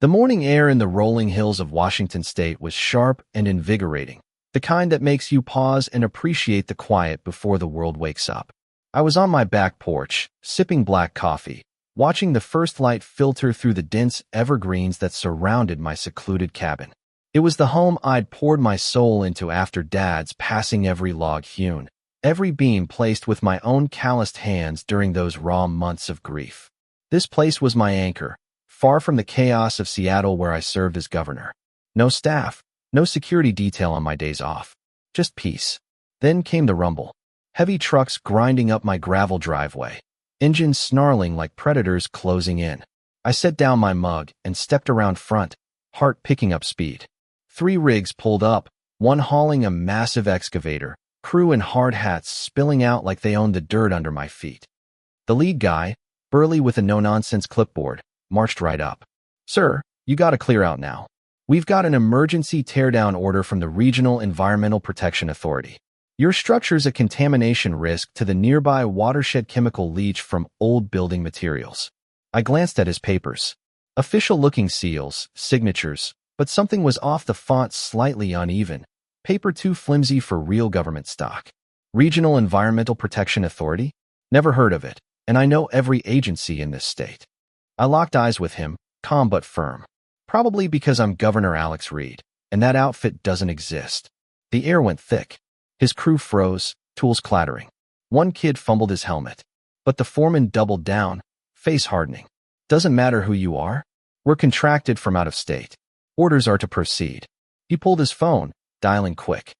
The morning air in the rolling hills of Washington state was sharp and invigorating, the kind that makes you pause and appreciate the quiet before the world wakes up. I was on my back porch, sipping black coffee, watching the first light filter through the dense evergreens that surrounded my secluded cabin. It was the home I'd poured my soul into after Dad's passing, every log hewn, every beam placed with my own calloused hands during those raw months of grief. This place was my anchor, far from the chaos of Seattle where I served as governor. No staff, no security detail on my days off. Just peace. Then came the rumble. Heavy trucks grinding up my gravel driveway, engines snarling like predators closing in. I set down my mug and stepped around front, heart picking up speed. 3 rigs pulled up, one hauling a massive excavator, crew in hard hats spilling out like they owned the dirt under my feet. The lead guy, burly with a no-nonsense clipboard, marched right up. "Sir, you gotta clear out now. We've got an emergency teardown order from the Regional Environmental Protection Authority. Your structure's a contamination risk to the nearby watershed, chemical leach from old building materials." I glanced at his papers. Official-looking seals, signatures, but something was off, the font slightly uneven, paper too flimsy for real government stock. Regional Environmental Protection Authority? Never heard of it, and I know every agency in this state. I locked eyes with him, calm but firm. Probably because I'm Governor Alex Reed, and that outfit doesn't exist. The air went thick. His crew froze, tools clattering. One kid fumbled his helmet. But the foreman doubled down, face hardening. "Doesn't matter who you are. We're contracted from out of state. Orders are to proceed." He pulled his phone, dialing quick.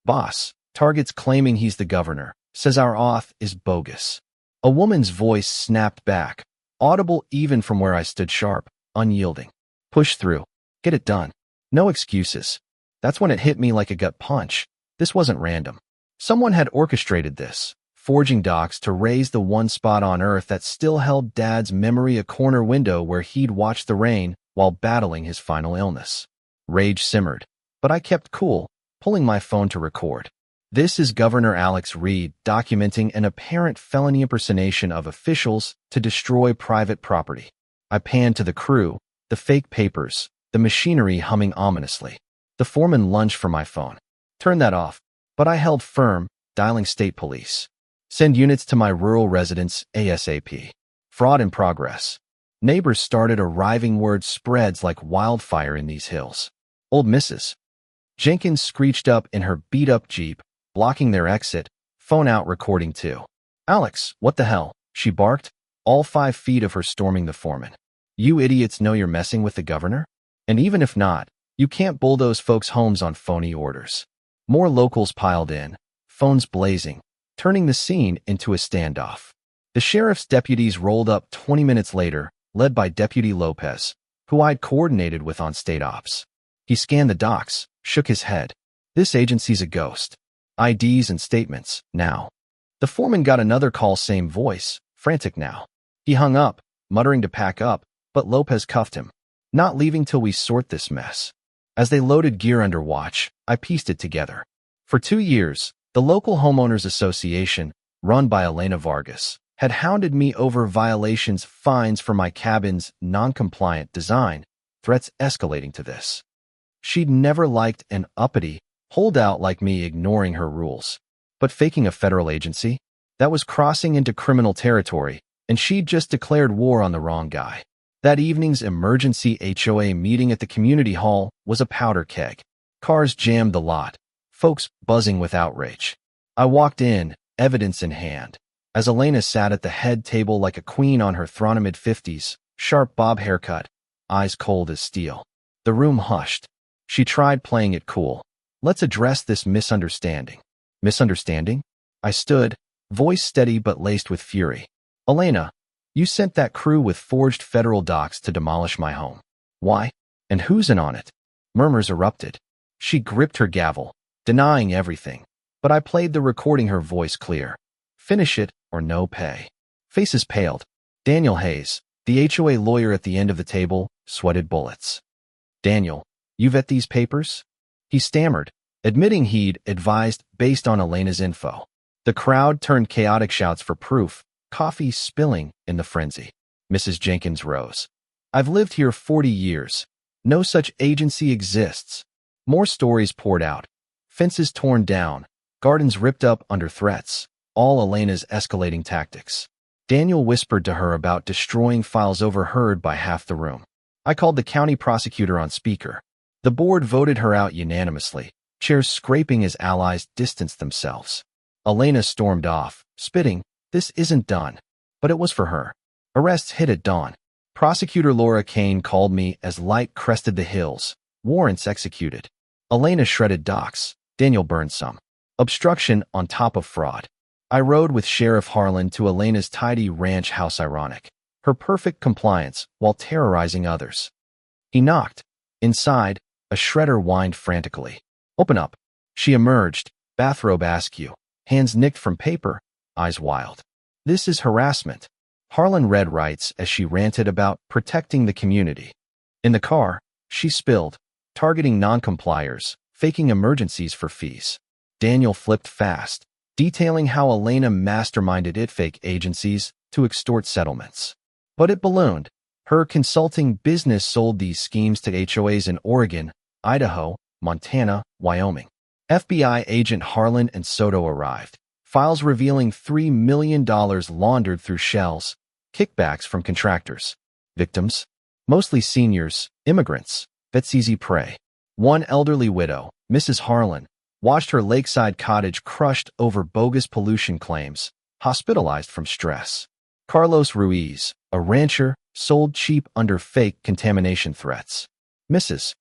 "Boss, target's claiming he's the governor, says our auth is bogus." A woman's voice snapped back, audible even from where I stood, sharp, unyielding. "Push through. Get it done. No excuses." That's when it hit me like a gut punch. This wasn't random. Someone had orchestrated this, forging docs to raise the one spot on Earth that still held Dad's memory, a corner window where he'd watched the rain while battling his final illness. Rage simmered, but I kept cool, pulling my phone to record. This is Governor Alex Reed documenting an apparent felony impersonation of officials to destroy private property. I panned to the crew, the fake papers, the machinery humming ominously. The foreman lunged for my phone. "Turn that off." But I held firm, dialing state police. "Send units to my rural residence ASAP. Fraud in progress." Neighbors started arriving, word spreads like wildfire in these hills. Old Mrs. Jenkins screeched up in her beat-up Jeep, blocking their exit, phone out, recording too. "Alex, what the hell?" she barked, all 5 feet of her storming the foreman. "You idiots know you're messing with the governor? And even if not, you can't bulldoze folks' homes on phony orders." More locals piled in, phones blazing, turning the scene into a standoff. The sheriff's deputies rolled up 20 minutes later, led by Deputy Lopez, who I'd coordinated with on state ops. He scanned the docs, shook his head. "This agency's a ghost. IDs and statements, now." The foreman got another call, same voice, frantic now. He hung up, muttering to pack up, but Lopez cuffed him. "Not leaving till we sort this mess." As they loaded gear under watch, I pieced it together. For 2 years, the local homeowners association, run by Elena Vargas, had hounded me over violations, fines for my cabin's non-compliant design, threats escalating to this. She'd never liked an uppity holdout like me ignoring her rules. But faking a federal agency? That was crossing into criminal territory, and she'd just declared war on the wrong guy. That evening's emergency HOA meeting at the community hall was a powder keg. Cars jammed the lot, folks buzzing with outrage. I walked in, evidence in hand, as Elena sat at the head table like a queen on her throne, mid-50s, sharp bob haircut, eyes cold as steel. The room hushed. She tried playing it cool. "Let's address this misunderstanding." "Misunderstanding?" I stood, voice steady but laced with fury. "Elena, you sent that crew with forged federal docs to demolish my home. Why? And who's in on it?" Murmurs erupted. She gripped her gavel, denying everything. But I played the recording, her voice clear. "Finish it or no pay." Faces paled. Daniel Hayes, the HOA lawyer at the end of the table, sweated bullets. "Daniel, you vet these papers?" He stammered, admitting he'd advised based on Elena's info. The crowd turned chaotic, shouts for proof, coffee spilling in the frenzy. Mrs. Jenkins rose. I've lived here 40 years. No such agency exists. More stories poured out. Fences torn down. Gardens ripped up under threats. All Elena's escalating tactics. Daniel whispered to her about destroying files overheard by half the room. I called the county prosecutor on speaker. The board voted her out unanimously, chairs scraping as allies distanced themselves. Elena stormed off, spitting, "This isn't done." But it was for her. Arrests hit at dawn. Prosecutor Laura Kane called me as light crested the hills. Warrants executed. Elena shredded docs. Daniel burned some. Obstruction on top of fraud. I rode with Sheriff Harlan to Elena's tidy ranch house, ironic. Her perfect compliance while terrorizing others. He knocked. Inside, a shredder whined frantically. "Open up." She emerged, bathrobe askew, hands nicked from paper, eyes wild. "This is harassment." Harlan read rights as she ranted about protecting the community. In the car, she spilled, targeting non-compliers, faking emergencies for fees. Daniel flipped fast, detailing how Elena masterminded fake agencies to extort settlements. But it ballooned. Her consulting business sold these schemes to HOAs in Oregon, Idaho, Montana, Wyoming. FBI agent Harlan and Soto arrived. Files revealing $3 million laundered through shells, kickbacks from contractors. Victims? Mostly seniors, immigrants, that's easy prey. One elderly widow, Mrs. Harlan, watched her lakeside cottage crushed over bogus pollution claims, hospitalized from stress. Carlos Ruiz, a rancher, sold cheap under fake contamination threats. Mrs.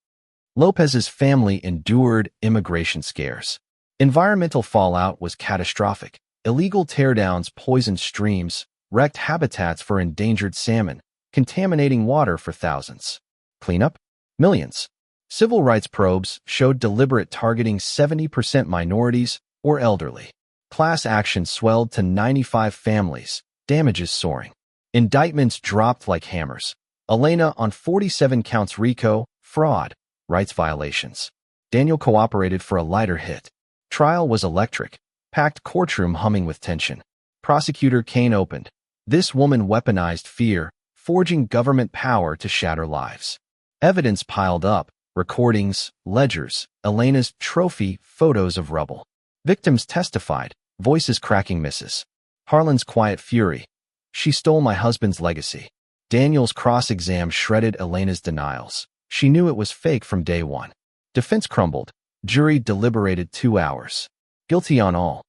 Lopez's family endured immigration scares. Environmental fallout was catastrophic. Illegal teardowns poisoned streams, wrecked habitats for endangered salmon, contaminating water for thousands. Cleanup? Millions. Civil rights probes showed deliberate targeting 70% minorities or elderly. Class action swelled to 95 families, damages soaring. Indictments dropped like hammers. Elena on 47 counts RICO, fraud, rights violations. Daniel cooperated for a lighter hit. Trial was electric, packed courtroom humming with tension. Prosecutor Kane opened. This woman weaponized fear, forging government power to shatter lives. Evidence piled up, recordings, ledgers, Elena's trophy, photos of rubble. Victims testified, voices cracking Mrs. Harlan's quiet fury. "She stole my husband's legacy." Daniel's cross-exam shredded Elena's denials. She knew it was fake from day one. Defense crumbled. Jury deliberated 2 hours. Guilty on all.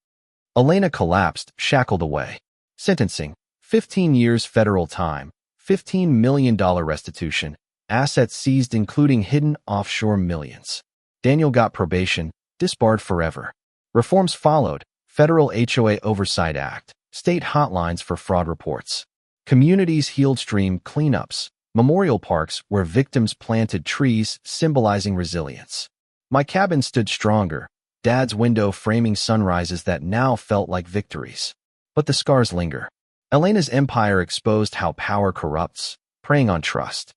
Elena collapsed, shackled away. Sentencing: 15 years federal time, $15 million restitution, assets seized including hidden offshore millions. Daniel got probation, disbarred forever. Reforms followed: Federal HOA Oversight Act, state hotlines for fraud reports, communities healed stream cleanups, memorial parks where victims planted trees symbolizing resilience. My cabin stood stronger, Dad's window framing sunrises that now felt like victories. But the scars linger. Elena's empire exposed how power corrupts, preying on trust.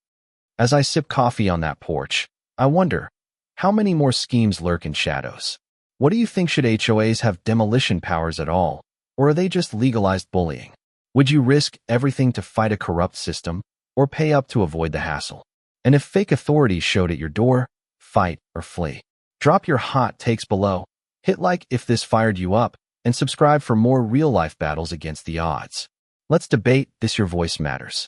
As I sip coffee on that porch, I wonder, how many more schemes lurk in shadows? What do you think? Should HOAs have demolition powers at all, or are they just legalized bullying? Would you risk everything to fight a corrupt system, or pay up to avoid the hassle? And if fake authorities showed at your door, fight or flee? Drop your hot takes below, hit like if this fired you up, and subscribe for more real-life battles against the odds. Let's debate. This your voice matters.